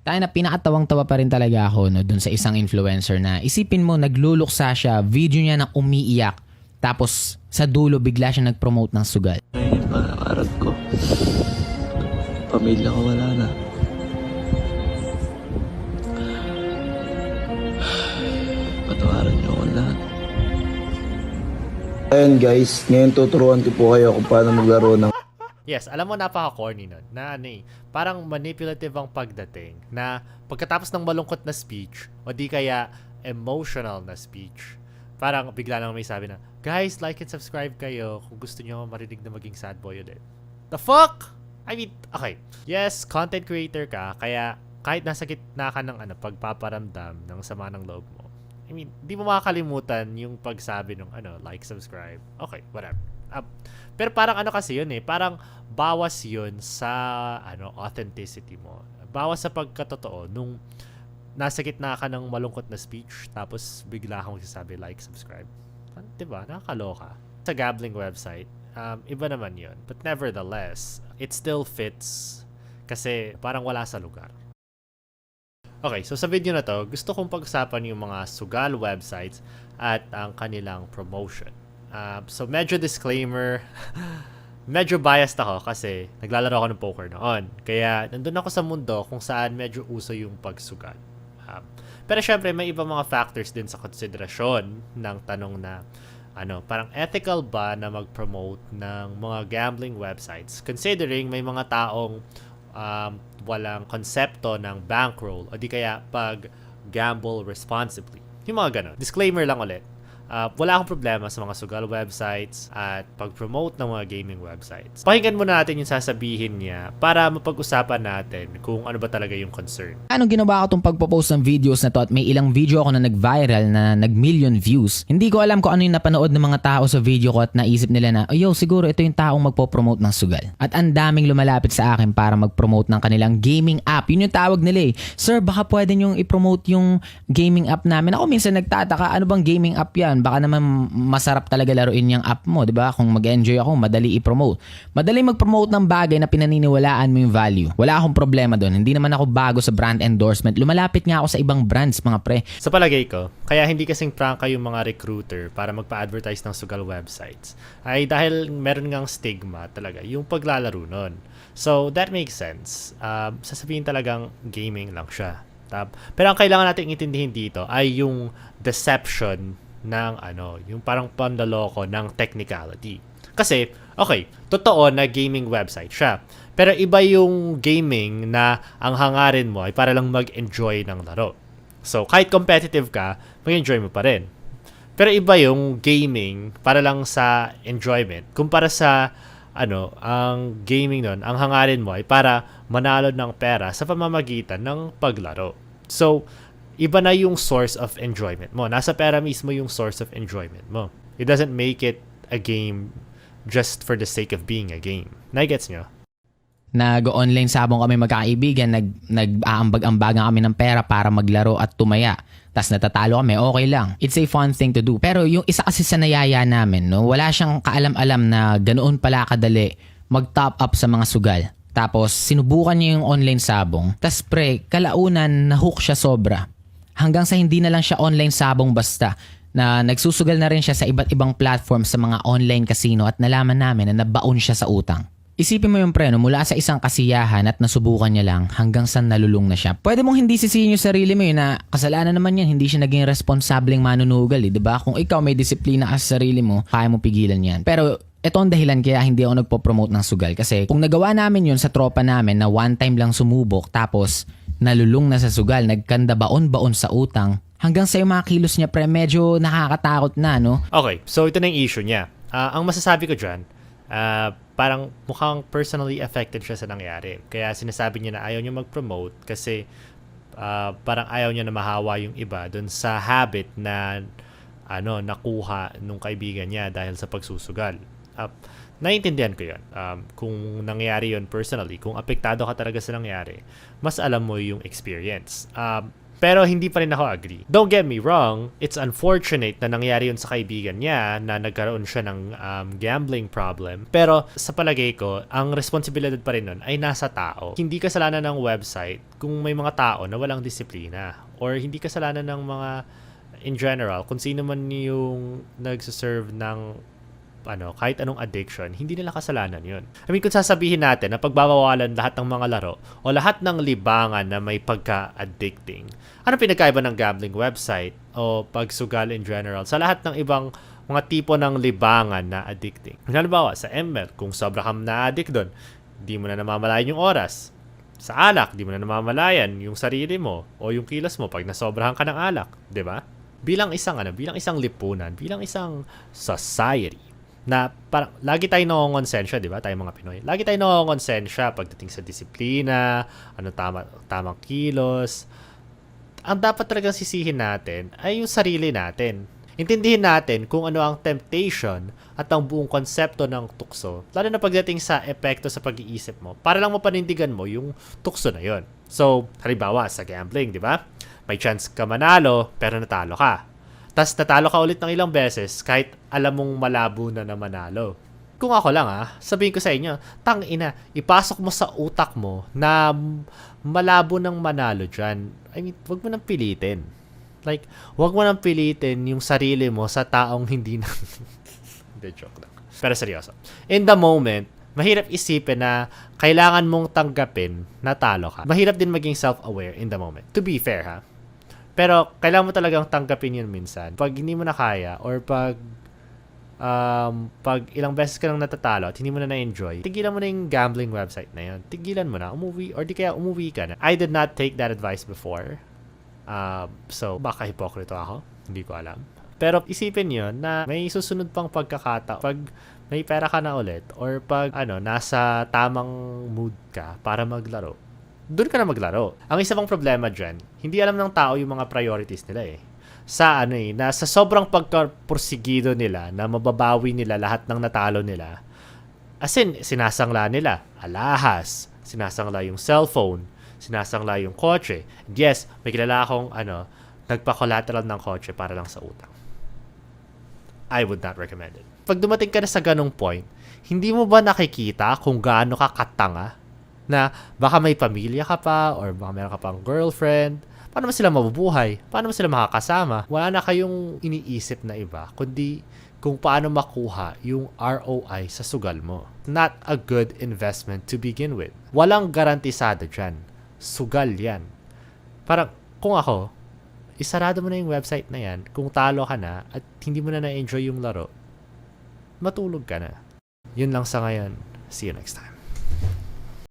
Tayo na pinakatawang-tawa pa rin talaga ako no, dun sa isang influencer na isipin mo nagluluksa siya, video niya na umiiyak. Tapos sa dulo bigla siya nag-promote ng sugal. Ngayon yung pangarap ko. Pamilya ko wala na. Patawaran niyo ako lahat. Ayun guys, ngayon tuturuan ko po kayo kung paano maglaro ng Yes, alam mo napaka-corny nun. Na ano eh, parang manipulative ang pagdating na pagkatapos ng malungkot na speech o di kaya emotional na speech, parang bigla lang may sabi na, guys, like and subscribe kayo kung gusto nyo marinig na maging sad boy ulit. The fuck? I mean, okay. Yes, content creator ka, kaya kahit nasa gitna ka ng pagpaparamdam ng sama ng loob mo, I mean, di mo makakalimutan yung pagsabi ng like, subscribe. Okay, whatever. Pero parang kasi yun eh, parang bawas yun sa authenticity mo. Bawas sa pagkatotoo nung nasa gitna ka ng malungkot na speech tapos bigla kang magsasabi like, subscribe. Diba? Nakakaloka. Sa gambling website, iba naman yun. But nevertheless, it still fits kasi parang wala sa lugar. Okay, so sa video na to, gusto kong pag-usapan yung mga sugal websites at ang kanilang promotion. So medyo disclaimer, medyo biased ako kasi naglalaro ako ng poker noon. Kaya nandun ako sa mundo kung saan medyo uso yung pagsugal. Pero syempre may ibang mga factors din sa konsiderasyon ng tanong na parang ethical ba na mag-promote ng mga gambling websites considering may mga taong walang konsepto ng bankroll o di kaya pag-gamble responsibly. Yung mga ganon. Disclaimer lang ulit. Wala akong problema sa mga sugal websites at pag-promote ng mga gaming websites. Pakinggan muna natin yung sasabihin niya para mapag-usapan natin kung ano ba talaga yung concern. Anong ginawa ko itong pagpo-post ng videos na to at may ilang video ako na nag-viral na nag-million views. Hindi ko alam kung ano yung napanood ng mga tao sa video ko at naisip nila na, siguro ito yung taong magpo-promote ng sugal. At ang daming lumalapit sa akin para mag-promote ng kanilang gaming app. Yun yung tawag nila eh. Sir, baka pwede nyong i-promote yung gaming app namin. Ako minsan nagtataka, ano bang gaming app yan? Baka naman masarap talaga laruin yung app mo, 'di ba? Kung mag-enjoy ako, madali i-promote. Madali mag-promote ng bagay na pinaniniwalaan mo yung value. Wala akong problema doon. Hindi naman ako bago sa brand endorsement. Lumalapit nga ako sa ibang brands, mga pre. Sa palagay ko, kaya hindi kasing prangka yung mga recruiter para magpa-advertise ng sugal websites ay dahil meron ngang stigma talaga yung paglalaro nun. So, that makes sense. Sasabihin talagang gaming lang siya. Pero ang kailangan natin intindihin dito ay yung deception ng yung parang pandaloko ng technicality. Kasi, okay, totoo na gaming website siya. Pero iba yung gaming na ang hangarin mo ay para lang mag-enjoy ng laro. So, kahit competitive ka, mag-enjoy mo pa rin. Pero iba yung gaming para lang sa enjoyment. Kumpara sa ang gaming nun, ang hangarin mo ay para manalo ng pera sa pamamagitan ng paglaro. So, iba na yung source of enjoyment mo. Nasa pera mismo yung source of enjoyment mo. It doesn't make it a game just for the sake of being a game. Nagets nyo? Nag-online sabong kami magkakaibigan, nag-aambag-ambagan kami ng pera para maglaro at tumaya. Tas natatalo kami, okay lang. It's a fun thing to do. Pero yung isa kasi sa nayaya namin, wala siyang kaalam-alam na ganoon pala kadali mag-top up sa mga sugal. Tapos sinubukan niya yung online sabong. Tas pre, kalaunan nahook siya sobra. Hanggang sa hindi na lang siya online sabong basta, na nagsusugal na rin siya sa iba't ibang platform sa mga online casino at nalaman namin na nabaon siya sa utang. Isipin mo yung pre, mula sa isang kasiyahan at nasubukan niya lang hanggang sa nalulung na siya. Pwede mong hindi sisihin yung sarili mo yun na kasalanan naman yan, hindi siya naging responsableng manunugal, diba? Kung ikaw may disiplina ka sa sarili mo, kaya mo pigilan yan. Pero ito ang dahilan kaya hindi ako nagpo-promote ng sugal. Kasi kung nagawa namin yun sa tropa namin na one time lang sumubok tapos nalulung na sa sugal, nagkanda baon-baon sa utang, hanggang sa yung mga kilos niya pre, medyo nakakatakot na, no? Okay, so ito na yung issue niya. Ang masasabi ko dyan, parang mukhang personally affected siya sa nangyari. Kaya sinasabi niya na ayaw niya mag-promote kasi parang ayaw niya na mahawa yung iba dun sa habit na nakuha nung kaibigan niya dahil sa pagsusugal. Naiintindihan ko yun. Kung nangyari yun personally, kung apektado ka talaga sa nangyari, mas alam mo yung experience. Pero hindi pa rin ako agree. Don't get me wrong, it's unfortunate na nangyari yun sa kaibigan niya na nagkaroon siya ng gambling problem. Pero sa palagay ko, ang responsibilidad pa rin nun ay nasa tao. Hindi kasalanan ng website kung may mga tao na walang disiplina. Or hindi kasalanan ng mga, in general, kung sino man yung nagsaserve ng kahit anong addiction, hindi nila kasalanan yun. I mean, kung sasabihin natin na pagbabawalan lahat ng mga laro o lahat ng libangan na may pagka-addicting, ano pinagkaiba ng gambling website o pagsugal in general sa lahat ng ibang mga tipo ng libangan na addicting? Halimbawa, sa ML, kung sobra kang na-addict doon, di mo na namamalayan yung oras. Sa alak, di mo na namamalayan yung sarili mo o yung kilos mo pag nasobrahan ka ng alak, di ba? Bilang isang lipunan, bilang isang society, na parang lagi tayo nangongonsensya, di ba? Tayo mga Pinoy. Lagi tayo nangongonsensya pagdating sa disiplina, tamang kilos. Ang dapat talagang sisihin natin ay yung sarili natin. Intindihin natin kung ano ang temptation at ang buong konsepto ng tukso, lalo na pagdating sa epekto sa pag-iisip mo, para lang mapanindigan mo yung tukso na yon. So, halimbawa sa gambling, di ba? May chance ka manalo, pero natalo ka. Tas natalo ka ulit ng ilang beses kahit alam mong malabo na manalo. Kung ako lang sabihin ko sa inyo, tangina, ipasok mo sa utak mo na malabo ng manalo dyan. I mean, wag mo nang pilitin. Like, wag mo nang pilitin yung sarili mo sa taong hindi na... Hindi, joke lang. Pero seryoso. In the moment, mahirap isipin na kailangan mong tanggapin na talo ka. Mahirap din maging self-aware in the moment. To be fair, Pero kailangan mo talagang tanggapin yun minsan. Pag hindi mo na kaya or pag ilang beses ka nang natatalo at hindi mo na na-enjoy, tigilan mo na yung gambling website na yun. Tigilan mo na, umuwi ka na. I did not take that advice before. So, baka hipokrito ako. Hindi ko alam. Pero isipin yun na may susunod pang pagkakataon. Pag may pera ka na ulit or pag nasa tamang mood ka para maglaro, doon ka na maglaro. Ang isa pang problema dyan, hindi alam ng tao yung mga priorities nila na sa sobrang pagkaporsigido nila na mababawi nila lahat ng natalo nila, as in, sinasangla nila alahas, sinasangla yung cellphone, sinasangla yung kotse. And yes, may kilala akong nagpa-collateral ng kotse para lang sa utang. I would not recommend it. Pag dumating ka na sa ganong point, hindi mo ba nakikita kung gaano ka katanga na baka may pamilya ka pa or baka meron ka pang girlfriend? Paano mo sila mabubuhay? Paano mo sila makakasama? Wala na kayong iniisip na iba, kundi kung paano makuha yung ROI sa sugal mo. Not a good investment to begin with. Walang garantisado dyan. Sugal yan. Parang, kung ako, isarado mo na yung website na yan, kung talo ka na at hindi mo na na-enjoy yung laro, matulog ka na. Yun lang sa ngayon. See you next time.